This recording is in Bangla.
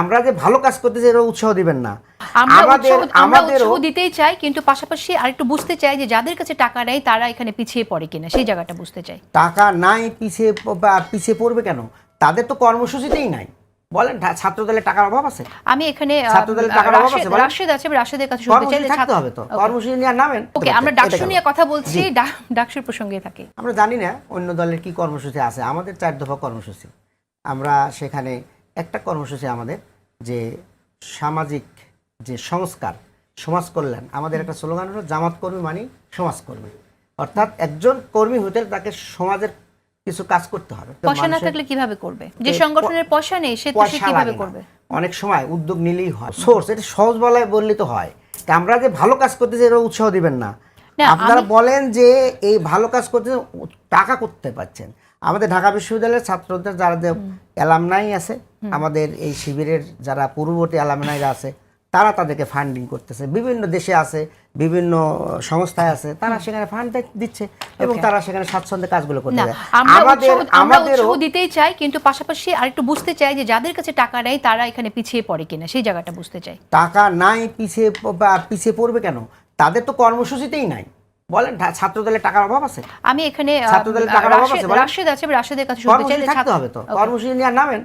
আমরা যে ভালো কাজ করতেছি এর উৎসাহ দিবেন না। আমরা উৎসাহ দিতেই চাই, কিন্তু পাশাপাশি আরেকটু বুঝতে চাই যে যাদের কাছে টাকা নেই তারা এখানে পিছিয়ে পড়ে কিনা, সেই জায়গাটা বুঝতে চাই। টাকা নাই পিছিয়ে পড়বে কেন? তাদের তো কর্মসূচিতেই নাই। বলেন ছাত্রদলের টাকার অভাব আছে? আমি এখানে রাশেদ আছে, রাশেদের কাছে শুনতে চাই। থাকতে হবে তো কর্মসূচি নিয়ে নামেন। ওকে, আমরা ডাকসু নিয়ে কথা বলছি, ডাকসুর প্রসঙ্গে থাকি। আমরা জানি না অন্য দলের কি কর্মসূচি আছে, আমাদের 4 দফা কর্মসূচি। আমরা সেখানে একটা কর্মসূচি আমাদের যে সামাজিক যে সংস্কার, সমাজ কল্যাণ, আমাদের একটা স্লোগান হলো জামাত কর্মী মানে সমাজকর্মী। অর্থাৎ একজন কর্মী হতে তাকে সমাজের কিছু কাজ করতে হবে। পয়সা না থাকলে কিভাবে করবে? যে সংগঠনের পয়সা নেই সে কিভাবে করবে? অনেক সময় উদ্যোগ নিলেই হয়। সোর্স এটা সহজ বললে তো হয়। আমরা যে ভালো কাজ করতেছি এর উৎসাহ দিবেন না। আপনারা বলেন যে এই ভালো কাজ করতে টাকা করতে পারছেন। আমাদের ঢাকা বিশ্ববিদ্যালয়ের ছাত্রদের যারা অ্যালামনাই আছে, আমাদের এই শিবিরের যারা পূর্ববর্তী অ্যালামনাইরা আছে, তারা তাদেরকে ফান্ডিং করতেছে। বিভিন্ন দেশে আছে, বিভিন্ন সংস্থায় আছে, তারা সেখানে ফান্ড দিচ্ছে এবং তারা সেখানে স্বাচ্ছন্দ্যে কাজগুলো করতে যায়। আমরা উৎসাহ দিতেই চাই, কিন্তু পাশাপাশি আরেকটু বুঝতে চাই যে যাদের কাছে টাকা নেই তারা এখানে পিছিয়ে পড়ে কিনা, সেই জায়গাটা বুঝতে চাই। টাকা নাই পিছিয়ে পড়বে কেন? তাদের তো কর্মসূচিতেই নাই। বলেন ছাত্রদলের টাকার অভাব আছে? আমি এখানে ছাত্রদলের টাকার অভাব আছে? রাশেদ আছে, রাশেদের কাছে শুনতে চাই। থাকতে হবে তো কর্মসূচি নিয়ে নামেন।